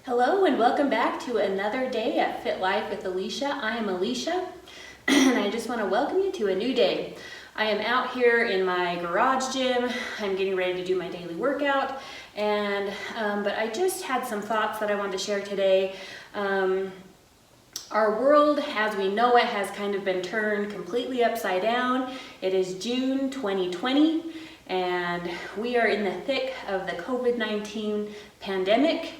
Hello and welcome back to another day at Fit Life with Alicia. I am Alicia and I just want to welcome you to a new day. I am out here in my garage gym. I'm getting ready to do my daily workout but I just had some thoughts that I wanted to share today. Our world as we know it has kind of been turned completely upside down. It is June 2020 and we are in the thick of the COVID-19 pandemic.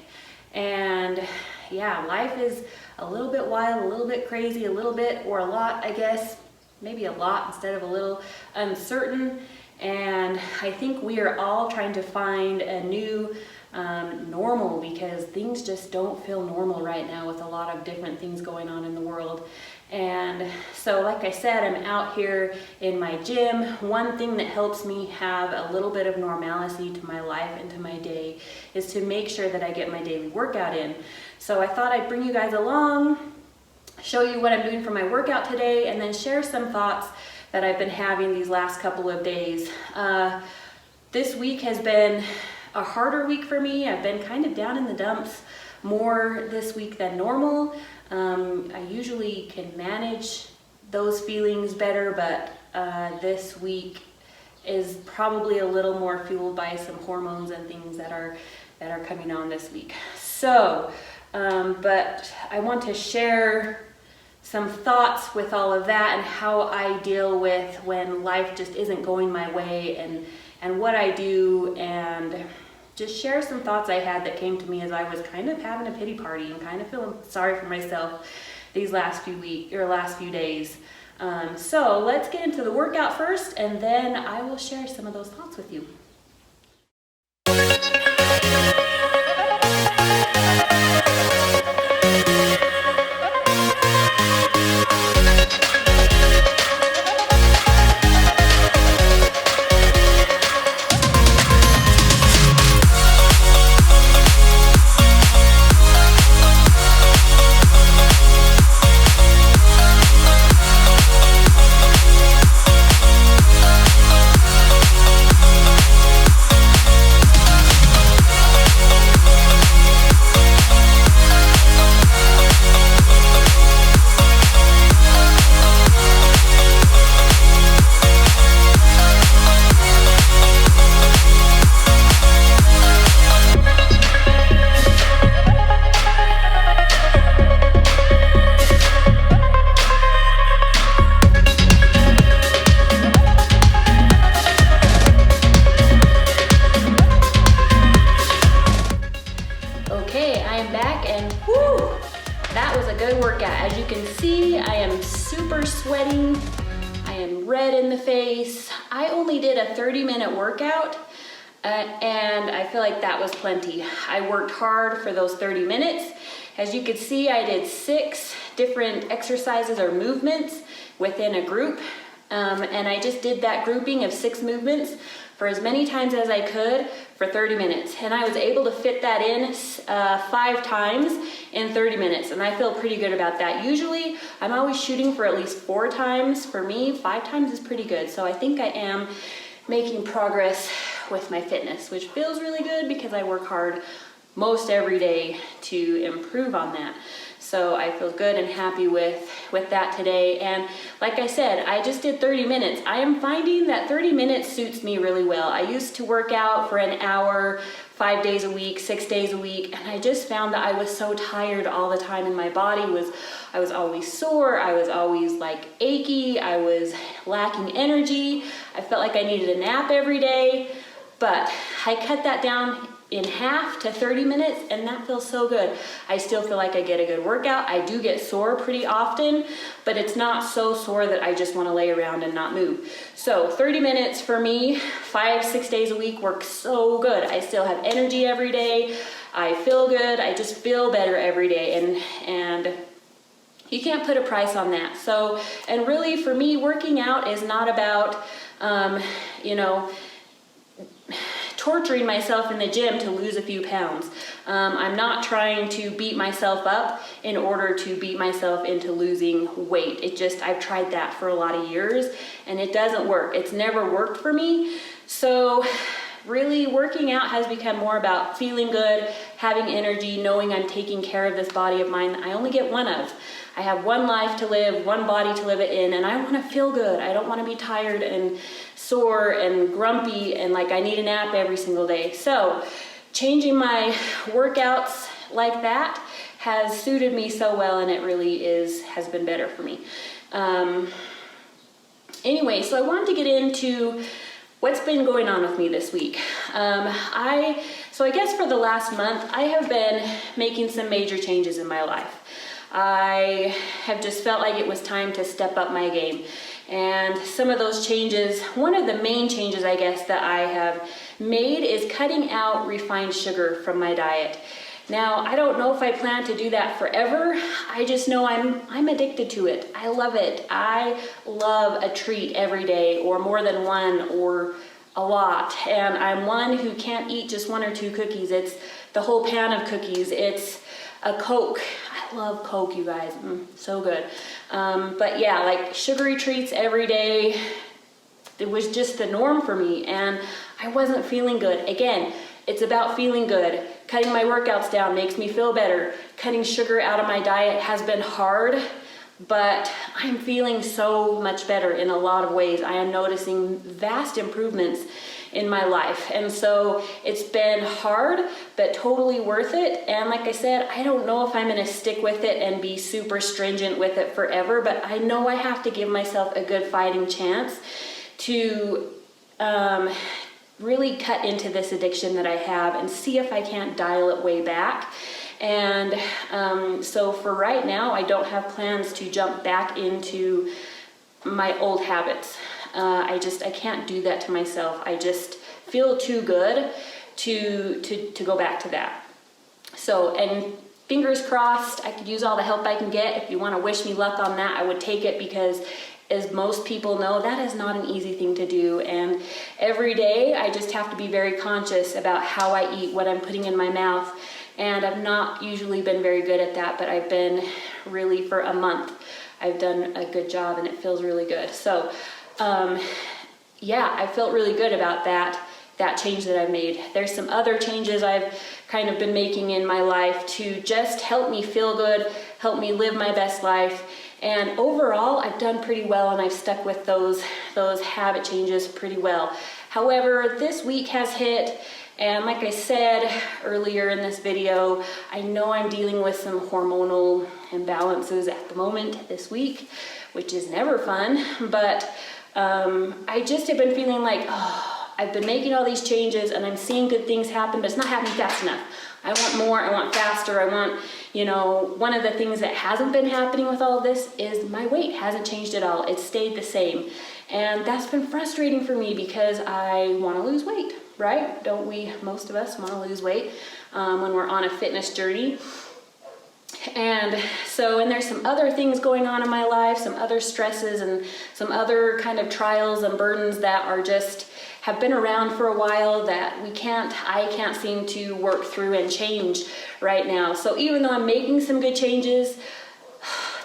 And yeah, life is a little bit wild, a little bit crazy, a little bit, or a lot, I guess, maybe a lot instead of a little, uncertain. And I think we are all trying to find a new normal because things just don't feel normal right now with a lot of different things going on in the world. And so like I said, I'm out here in my gym. One thing that helps me have a little bit of normalcy to my life and to my day is to make sure that I get my daily workout in. So I thought I'd bring you guys along, show you what I'm doing for my workout today, and then share some thoughts that I've been having these last couple of days. This week has been a harder week for me. I've been kind of down in the dumps more this week than normal. I usually can manage those feelings better, but this week is probably a little more fueled by some hormones and things that are coming on this week. So, but I want to share some thoughts with all of that and how I deal with when life just isn't going my way and what I do, and just share some thoughts I had that came to me as I was kind of having a pity party and kind of feeling sorry for myself these last few days. So let's get into the workout first, and then I will share some of those thoughts with you. Okay, I'm back and whoo, that was a good workout. As you can see, I am super sweating. I am red in the face. I only did a 30-minute workout and I feel like that was plenty. I worked hard for those 30 minutes. As you can see, I did 6 different exercises or movements within a group. And I just did that grouping of 6 movements for as many times as I could for 30 minutes. And I was able to fit that in 5 times in 30 minutes. And I feel pretty good about that. Usually I'm always shooting for at least 4 times. For me, 5 times is pretty good. So I think I am making progress with my fitness, which feels really good because I work hard most every day to improve on that. So I feel good and happy with that today. And like I said, I just did 30 minutes. I am finding that 30 minutes suits me really well. I used to work out for an hour, 5 days a week, 6 days a week, and I just found that I was so tired all the time, and my body I was always sore, I was always like achy, I was lacking energy. I felt like I needed a nap every day, but I cut that down in half to 30 minutes, and that feels so good. I still feel like I get a good workout. I do get sore pretty often, but it's not so sore that I just want to lay around and not move. So 30 minutes for me, 5-6 days a week works so good. I still have energy every day. I feel good. I just feel better every day, and you can't put a price on that. So, and really for me, working out is not about, torturing myself in the gym to lose a few pounds. I'm not trying to beat myself up in order to beat myself into losing weight. I've tried that for a lot of years and it doesn't work. It's never worked for me. So really working out has become more about feeling good, having energy, knowing I'm taking care of this body of mine that I only get one of. I have one life to live, one body to live it in, and I want to feel good. I don't want to be tired and sore and grumpy and like I need a nap every single day. So changing my workouts like that has suited me so well, and it really has been better for me. Anyway, so I wanted to get into what's been going on with me this week. So I guess for the last month, I have been making some major changes in my life. I have just felt like it was time to step up my game. And some of those changes, one of the main changes I guess that I have made is cutting out refined sugar from my diet. Now, I don't know if I plan to do that forever. I just know I'm addicted to it. I love it. I love a treat every day, or more than one, or a lot. And I'm one who can't eat just one or two cookies. It's the whole pan of cookies. It's a Coke. I love Coke, you guys. So good. But yeah, like sugary treats every day. It was just the norm for me, and I wasn't feeling good. Again, it's about feeling good. Cutting my workouts down makes me feel better. Cutting sugar out of my diet has been hard, but I'm feeling so much better in a lot of ways. I am noticing vast improvements in my life. And so it's been hard, but totally worth it. And like I said, I don't know if I'm gonna stick with it and be super stringent with it forever, but I know I have to give myself a good fighting chance to really cut into this addiction that I have and see if I can't dial it way back. And so for right now, I don't have plans to jump back into my old habits. I can't do that to myself. I just feel too good to go back to that. So, and fingers crossed, I could use all the help I can get. If you want to wish me luck on that, I would take it, because as most people know, that is not an easy thing to do. And every day I just have to be very conscious about how I eat, what I'm putting in my mouth. And I've not usually been very good at that, but I've been really, for a month, I've done a good job, and it feels really good. So yeah, I felt really good about that change that I've made. There's some other changes I've kind of been making in my life to just help me feel good, help me live my best life. And overall, I've done pretty well, and I've stuck with those habit changes pretty well. However, this week has hit, and like I said earlier in this video, I know I'm dealing with some hormonal imbalances at the moment this week, which is never fun, but I just have been feeling like, I've been making all these changes and I'm seeing good things happen, but it's not happening fast enough. I want more, I want faster, I want, one of the things that hasn't been happening with all of this is my weight hasn't changed at all. It's stayed the same. And that's been frustrating for me, because I want to lose weight, right? Don't we, most of us, want to lose weight when we're on a fitness journey? And there's some other things going on in my life, some other stresses and some other kind of trials and burdens that are just have been around for a while that I can't seem to work through and change right now. So even though I'm making some good changes,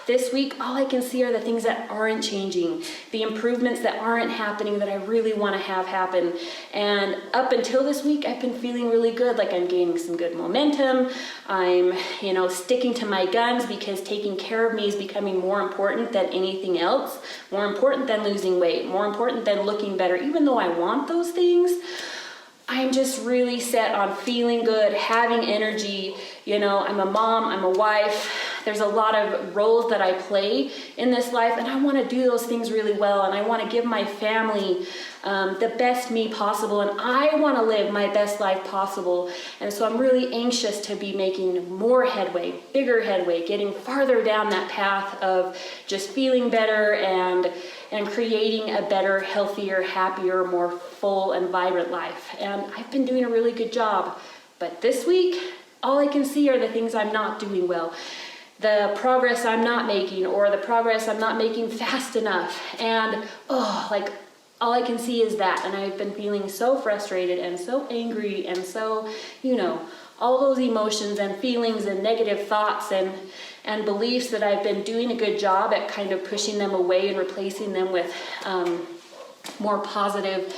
this week, all I can see are the things that aren't changing, the improvements that aren't happening that I really want to have happen. And up until this week, I've been feeling really good, like I'm gaining some good momentum. I'm, sticking to my guns, because taking care of me is becoming more important than anything else, more important than losing weight, more important than looking better. Even though I want those things, I'm just really set on feeling good, having energy. I'm a mom, I'm a wife. There's a lot of roles that I play in this life, and I want to do those things really well, and I want to give my family the best me possible, and I want to live my best life possible. And so I'm really anxious to be making more headway, bigger headway, getting farther down that path of just feeling better and creating a better, healthier, happier, more full and vibrant life. And I've been doing a really good job. But this week, all I can see are the things I'm not doing well, the progress I'm not making, or the progress I'm not making fast enough. And all I can see is that. And I've been feeling so frustrated and so angry and so, all those emotions and feelings and negative thoughts and beliefs that I've been doing a good job at kind of pushing them away and replacing them with more positive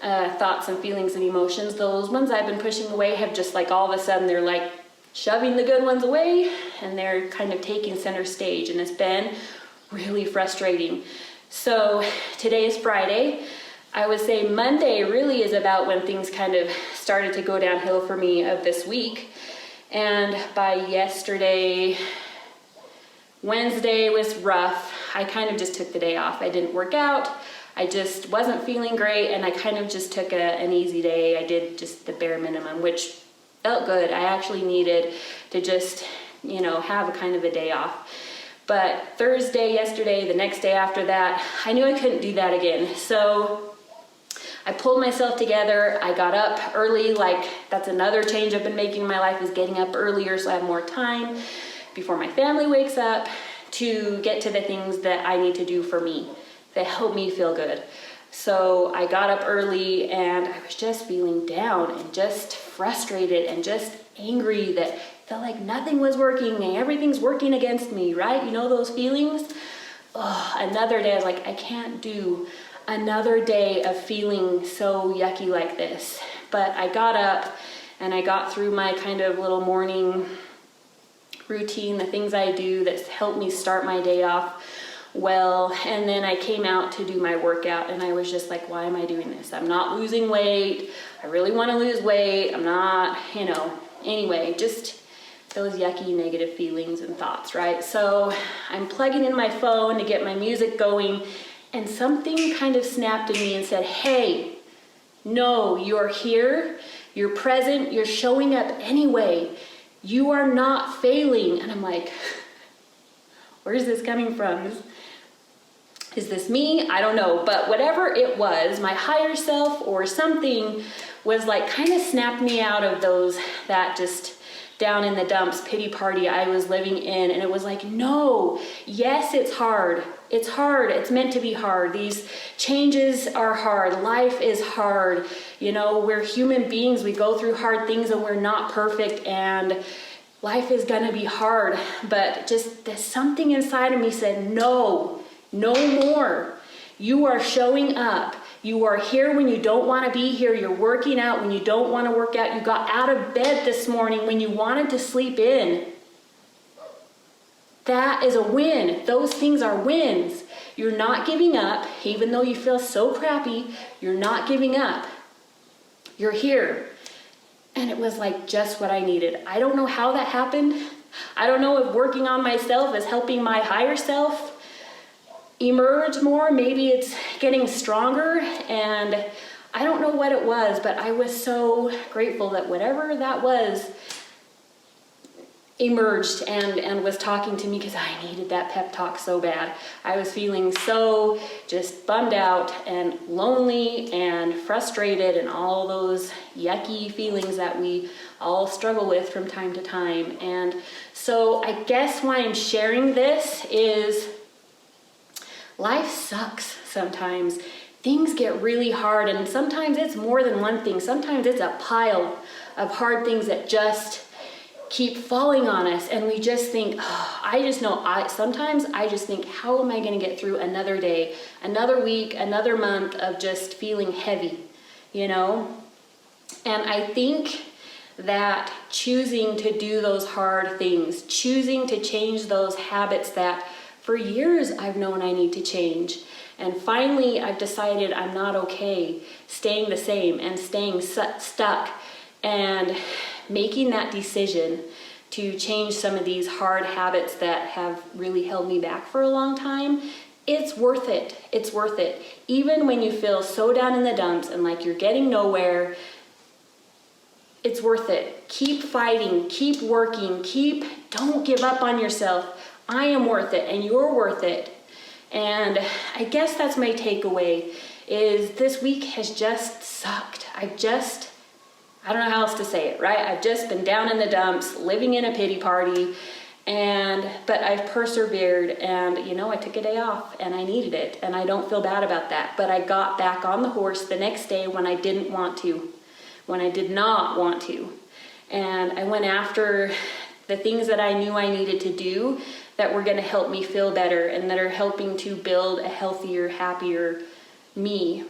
thoughts and feelings and emotions. Those ones I've been pushing away have just like all of a sudden they're like shoving the good ones away and they're kind of taking center stage, and it's been really frustrating. So today is Friday. I would say Monday really is about when things kind of started to go downhill for me of this week. And by yesterday, Wednesday was rough. I kind of just took the day off. I didn't work out. I just wasn't feeling great, and I kind of just took an easy day. I did just the bare minimum, which felt good. I actually needed to just, have a kind of a day off. But Thursday, yesterday, the next day after that, I knew I couldn't do that again. So I pulled myself together. I got up early. Like, that's another change I've been making in my life, is getting up earlier so I have more time before my family wakes up to get to the things that I need to do for me that help me feel good. So I got up early and I was just feeling down and just frustrated and just angry that felt like nothing was working and everything's working against me, right? You know those feelings? Oh, another day, I was like, I can't do another day of feeling so yucky like this. But I got up and I got through my kind of little morning routine, the things I do that help me start my day off well, and then I came out to do my workout, and I was just like, why am I doing this? I'm not losing weight. I really want to lose weight. I'm not, anyway, just those yucky negative feelings and thoughts, right? So I'm plugging in my phone to get my music going, and something kind of snapped in me and said, hey, no, you're here, you're present, you're showing up anyway. You are not failing. And I'm like, where's this coming from? Is this me? I don't know. But whatever it was, my higher self or something was like kind of snapped me out of that just down in the dumps pity party I was living in. And it was like, no, yes, it's hard. It's hard. It's meant to be hard. These changes are hard. Life is hard. We're human beings. We go through hard things and we're not perfect. And life is going to be hard. But just there's something inside of me said, no more. You are showing up. You are here when you don't want to be here. You're working out when you don't want to work out. You got out of bed this morning when you wanted to sleep in. That is a win. Those things are wins. You're not giving up, even though you feel so crappy. You're not giving up. You're here. And it was like just what I needed. I don't know how that happened. I don't know if working on myself is helping my higher self emerge more. Maybe it's getting stronger, and I don't know what it was, but I was so grateful that whatever that was emerged and was talking to me, because I needed that pep talk so bad. I was feeling so just bummed out and lonely and frustrated and all those yucky feelings that we all struggle with from time to time. And so I guess why I'm sharing this is life sucks sometimes. Things get really hard, and sometimes it's more than one thing. Sometimes it's a pile of hard things that just keep falling on us, and we just think, sometimes I just think, how am I going to get through another day, another week, another month of just feeling heavy, And I think that choosing to do those hard things, choosing to change those habits that for years I've known I need to change, and finally I've decided I'm not okay staying the same and staying stuck, and making that decision to change some of these hard habits that have really held me back for a long time. It's worth it. It's worth it. Even when you feel so down in the dumps and like you're getting nowhere, it's worth it. Keep fighting, keep working, don't give up on yourself. I am worth it and you're worth it. And I guess that's my takeaway, is this week has just sucked. I don't know how else to say it, right? I've just been down in the dumps, living in a pity party, but I've persevered, and I took a day off and I needed it, and I don't feel bad about that. But I got back on the horse the next day when I didn't want to, when I did not want to. And I went after the things that I knew I needed to do that were going to help me feel better and that are helping to build a healthier, happier me.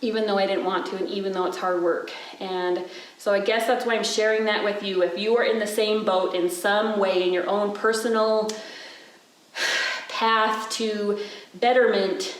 even though I didn't want to, and even though it's hard work. And so I guess that's why I'm sharing that with you. If you are in the same boat in some way in your own personal path to betterment,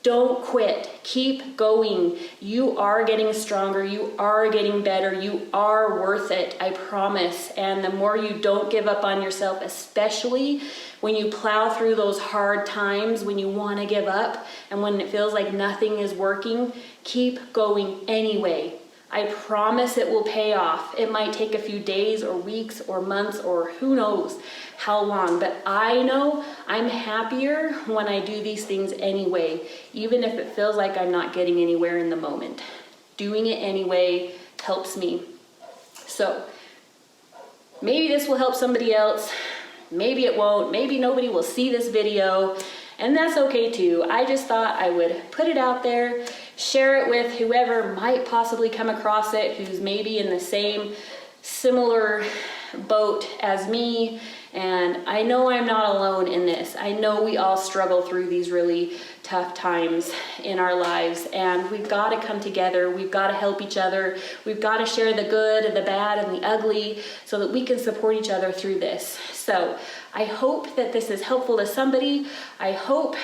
don't quit. Keep going. You are getting stronger. You are getting better. You are worth it. I promise. And the more you don't give up on yourself, especially when you plow through those hard times, when you want to give up and when it feels like nothing is working, keep going anyway. I promise it will pay off. It might take a few days or weeks or months or who knows how long, but I know I'm happier when I do these things anyway, even if it feels like I'm not getting anywhere in the moment. Doing it anyway helps me. So maybe this will help somebody else. Maybe it won't. Maybe nobody will see this video, and that's okay too. I just thought I would put it out there, share it with whoever might possibly come across it, who's maybe in the same similar boat as me. And I know I'm not alone in this. I know we all struggle through these really tough times in our lives, and we've got to come together. We've got to help each other. We've got to share the good and the bad and the ugly so that we can support each other through this. So I hope that this is helpful to somebody. I hope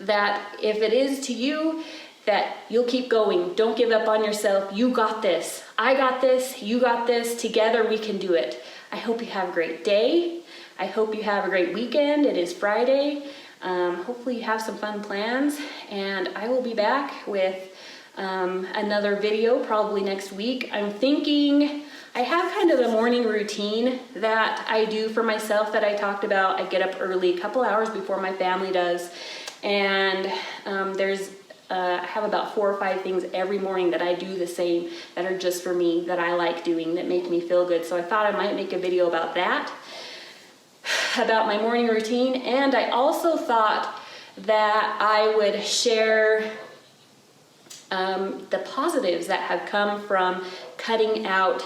that if it is to you, that you'll keep going. Don't give up on yourself. You got this. I got this. You got this. Together we can do it. I hope you have a great day. I hope you have a great weekend. It is Friday. Hopefully you have some fun plans, and I will be back with another video probably next week. I'm thinking I have kind of a morning routine that I do for myself that I talked about. I get up early, a couple hours before my family does, and I have about 4 or 5 things every morning that I do the same, that are just for me, that I like doing, that make me feel good. So I thought I might make a video about that, about my morning routine. And I also thought that I would share the positives that have come from cutting out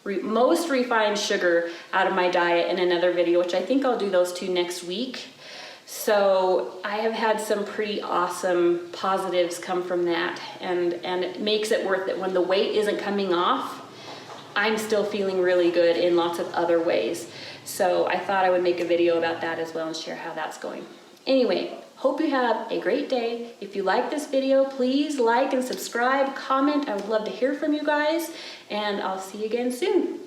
most refined sugar out of my diet in another video, which I think I'll do those 2 next week. So I have had some pretty awesome positives come from that, and it makes it worth it. When the weight isn't coming off, I'm still feeling really good in lots of other ways. So I thought I would make a video about that as well and share how that's going. Anyway, hope you have a great day. If you like this video, please like and subscribe, comment. I would love to hear from you guys, and I'll see you again soon.